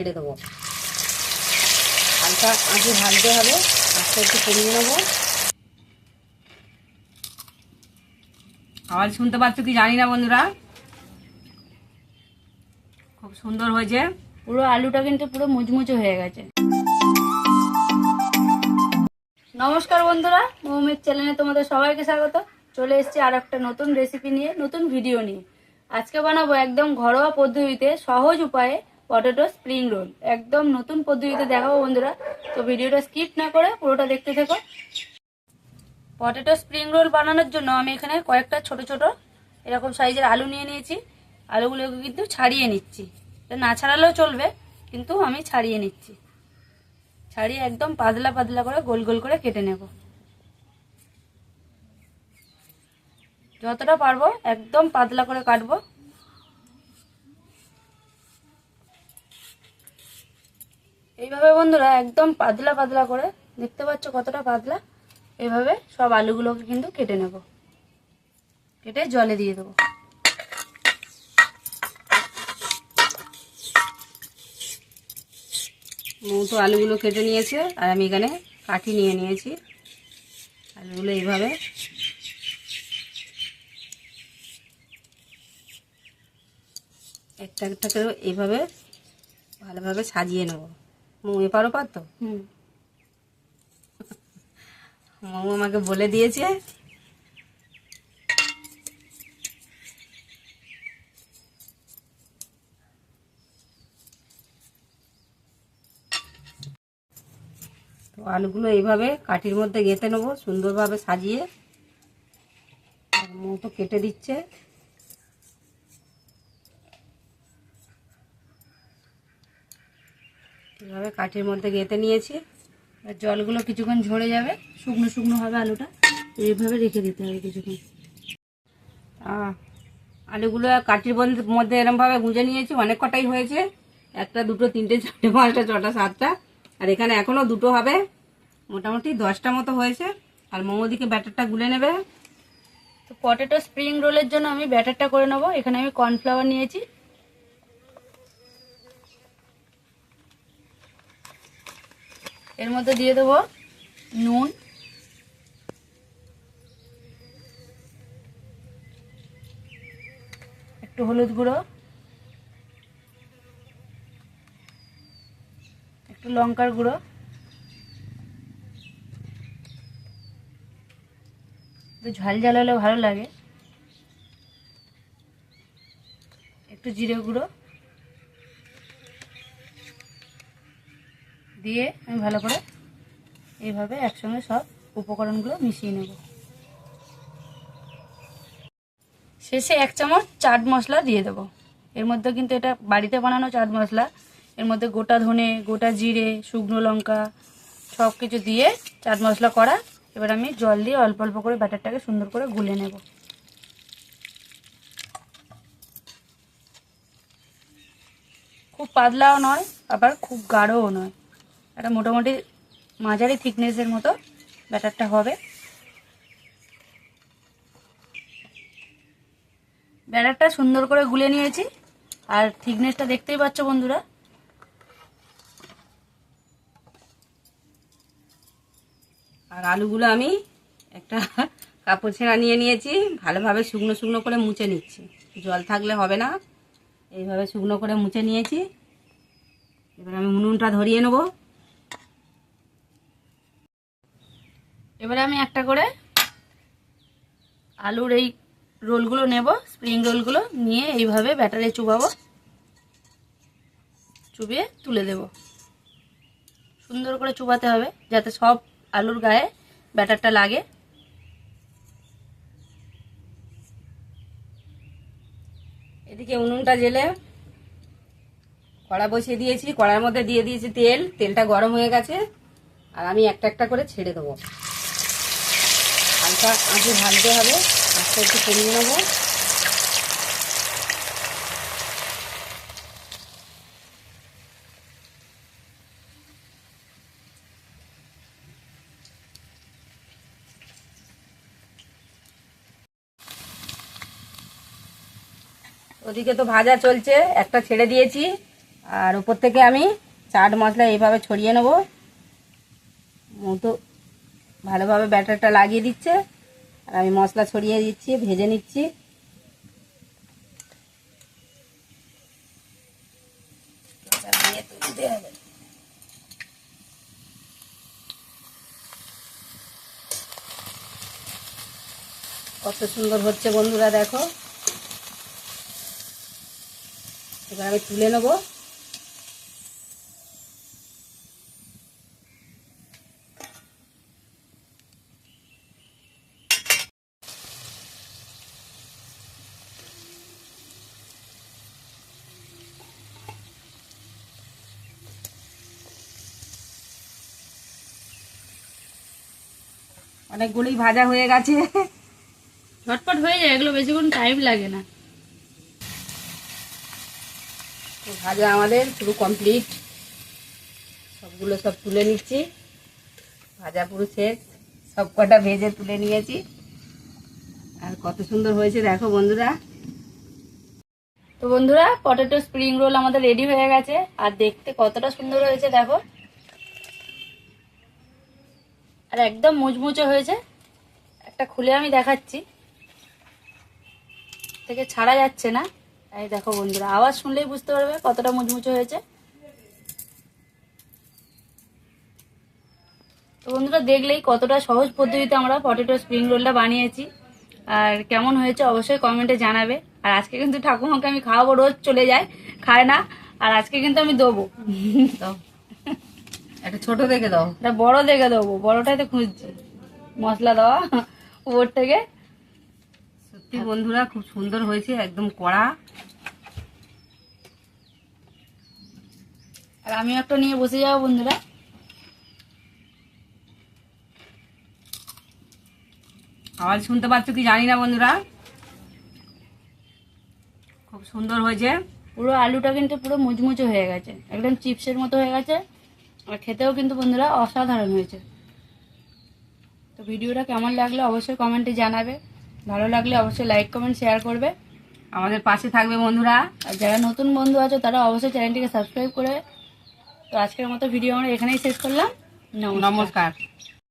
ছেড়ে দেবো। হালকা আঁচে ভাজতে হবে, আস্তে একটু কমিয়ে নেবো। আওয়াজ শুনতে পাচ্ছ কি জানি না বন্ধুরা, খুব সুন্দর হয়েছে। পুরো আলুটা কিন্তু পুরো মুচমুচে হয়ে গেছে। নমস্কার বন্ধুরা, মৌমির চ্যানেলে তোমাদের সবাইকে স্বাগত। চলে এসেছি আর একটা নতুন রেসিপি নিয়ে, নতুন ভিডিও নিয়ে। আজকে বানাবো একদম ঘরোয়া পদ্ধতিতে সহজ উপায়ে পটেটো স্প্রিং রোল। একদম নতুন পদ্ধতিতে দেখাবো বন্ধুরা, তো ভিডিওটা স্কিপ না করে পুরোটা দেখতে থেকো। পটেটো স্প্রিং রোল বানানোর জন্য আমি এখানে কয়েকটা ছোট ছোট এরকম সাইজের আলু নিয়ে নিয়েছি। আলুগুলোকে কিন্তু ছাড়িয়ে নিচ্ছি, না ছাড়ালেও চলবে, কিন্তু আমি ছাড়িয়ে নিচ্ছি। ছাড়িয়ে একদম পাতলা পাতলা করে গোল গোল করে কেটে নেব। যতটা পারবো একদম পাতলা করে কাটবো। এইভাবে বন্ধুরা একদম পাতলা পাতলা করে, দেখতে পাচ্ছ কতটা পাতলা, এইভাবে সব আলুগুলোকে কিন্তু কেটে নেব। কেটে জলে দিয়ে দেবো। তো আলুগুলো কেটে নিয়েছে, আর আমি এখানে কাঠি নিয়ে নিয়েছি। আলুগুলো এইভাবে একটা একটা করে এইভাবে ভালোভাবে সাজিয়ে নেব। এপার ওপার তো মামু আমাকে বলে দিয়েছে। তো আলুগুলো এইভাবে কাঠির মধ্যে গেঁথে নেবো, সুন্দরভাবে সাজিয়ে। তো কেটে দিচ্ছে। এইভাবে কাঠির মধ্যে গেঁথে নিয়েছি। আর জলগুলো কিছুক্ষণ ঝরে যাবে, শুকনো শুকনো হবে আলুটা, এইভাবে রেখে দিতে হবে কিছুক্ষণ। আলুগুলো কাঠির মধ্যে এরমভাবে গুঁজে নিয়েছি, অনেক কটাই হয়েছে। একটা, দুটো, তিনটে, চারটে, পাঁচটা, ছটা, সাতটা, আর এখানে এখনো দুটো হবে। মোটামুটি 10টা মতো হয়েছে। আর মোমোদিকে ব্যাটারটা গুলে নেবে। তো পটেটো স্প্রিং রোলের জন্য আমি ব্যাটারটা করে নেবো। এখানে আমি কর্নফ্লাওয়ার নিয়েছি। এর মধ্যে দিয়ে দেবো নুন, একটু হলুদ গুঁড়ো, একটু লঙ্কার গুঁড়ো, একটু ঝাল ঝাল হলে ভালো লাগে, একটু জিরে গুঁড়ো দিয়ে আমি ভালো করে এইভাবে একসঙ্গে সব উপকরণগুলো মিশিয়ে নেব। শেষে 1 চামচ চাট মশলা দিয়ে দেবো। এর মধ্যে কিন্তু এটা বাড়িতে বানানো চাট মশলা। এর মধ্যে গোটা ধনে, গোটা জিরে, শুকনো লঙ্কা সব কিছু দিয়ে চাট মশলা করা। এবার আমি জল দিয়ে অল্প অল্প করে ব্যাটারটাকে সুন্দর করে গুলে নেব। খুব পাতলাও নয়, আবার খুব গাঢ়ও নয়, এটা মোটামুটি মাঝারি থিকনেসের মতো ব্যাটারটা হবে। ব্যাটারটা সুন্দর করে গুলে নিয়েছি, আর থিকনেসটা দেখতেই পাচ্ছ বন্ধুরা। আর আলুগুলো আমি একটা কাপড় ছেঁড়া নিয়ে নিয়েছি, ভালোভাবে শুকনো শুকনো করে মুছে নিচ্ছি। জল থাকলে হবে না, এইভাবে শুকনো করে মুছে নিয়েছি। এবার আমি উনুনটা ধরিয়ে নেব। এবারে আমি একটা করে আলুর এই রোলগুলো নেব, স্প্রিং রোলগুলো নিয়ে এইভাবে ব্যাটারে চুবাবো, চুবিয়ে তুলে দেব। সুন্দর করে চুবাতে হবে যাতে সব আলুর গায়ে ব্যাটারটা লাগে। এদিকে উনুনটা জেলে কড়া বসিয়ে দিয়েছি, কড়ার মধ্যে দিয়ে দিয়েছি তেল। তেলটা গরম হয়ে গেছে, আর আমি একটা একটা করে ছেড়ে দেবো। হালকা আঁচে ভাজতে হবে, আস্তে একটু কমিয়ে নেবো। ওদিকে তো ভাজা চলছে, একটা ছেড়ে দিয়েছি, আর উপর থেকে আমি চাট মশলা এইভাবে ছড়িয়ে নেব। মতো ভালোভাবে ব্যাটারটা লাগিয়ে দিচ্ছে আর আমি মশলা ছড়িয়ে দিচ্ছি, ভেজে নিচ্ছি। কত সুন্দর হচ্ছে বন্ধুরা, দেখো। এবার আমি তুলে নেব। অনেকগুলোই ভাজা হয়ে গেছে। ঝটপট হয়ে যায়, এগুলো বেশিক্ষণ টাইম লাগে না। তো ভাজা আমাদের পুরো কমপ্লিট। সবগুলো সব তুলে নিচ্ছি। ভাজা পুরো শেষ, সব কটা ভেজে তুলে নিয়েছি। আর কত সুন্দর হয়েছে দেখো বন্ধুরা। তো বন্ধুরা, পটেটো স্প্রিং রোল আমাদের রেডি হয়ে গেছে। আর দেখতে কতটা সুন্দর হয়েছে দেখো, আর একদম মুচমুচে হয়েছে। একটা খুলে আমি দেখাচ্ছি, থেকে ছাড়া যাচ্ছে না। এই দেখো বন্ধুরা, আওয়াজ শুনলেই বুঝতে পারবে কতটা মুচমুচে হয়েছে। তো বন্ধুরা, দেখলেই কতটা সহজ পদ্ধতিতে আমরা পটেটো স্প্রিং রোলটা বানিয়েছি। আর কেমন হয়েছে অবশ্যই কমেন্টে জানাবে। আর আজকে কিন্তু ঠাকুমাকে আমি খাওয়াবো, রোজ চলে যায়, খায় না। আর আজকে কিন্তু আমি দেবো। দাও, একটা ছোট দেখে দাও। এটা বড় দেখে দেবো, বড়টাই তো খুঁজছি মশলা দেওয়া উপর থেকে। সত্যি বন্ধুরা খুব সুন্দর হয়েছে, একদম কড়া। আর আমি একটা নিয়ে বসে যাবো বন্ধুরা। আওয়াজ শুনতে পাচ্ছ কি জানি না বন্ধুরা, খুব সুন্দর হয়েছে। পুরো আলুটা কিন্তু পুরো মুচমুচে হয়ে গেছে, একদম চিপসের মতো হয়ে গেছে। আর খেতেও কিন্তু বন্ধুরা অসাধারণ হয়েছে। তো ভিডিওটা কেমন লাগলো অবশ্যই কমেন্টে জানাবে। ভালো লাগলে অবশ্যই লাইক কমেন্ট শেয়ার করবে। আমাদের পাশে থাকবে বন্ধুরা। আর যারা নতুন বন্ধু আছো তারা অবশ্যই চ্যানেলটিকে সাবস্ক্রাইব করে। তো আজকের মতো ভিডিও আমরা এখানেই শেষ করলাম। নমস্কার। নমস্কার।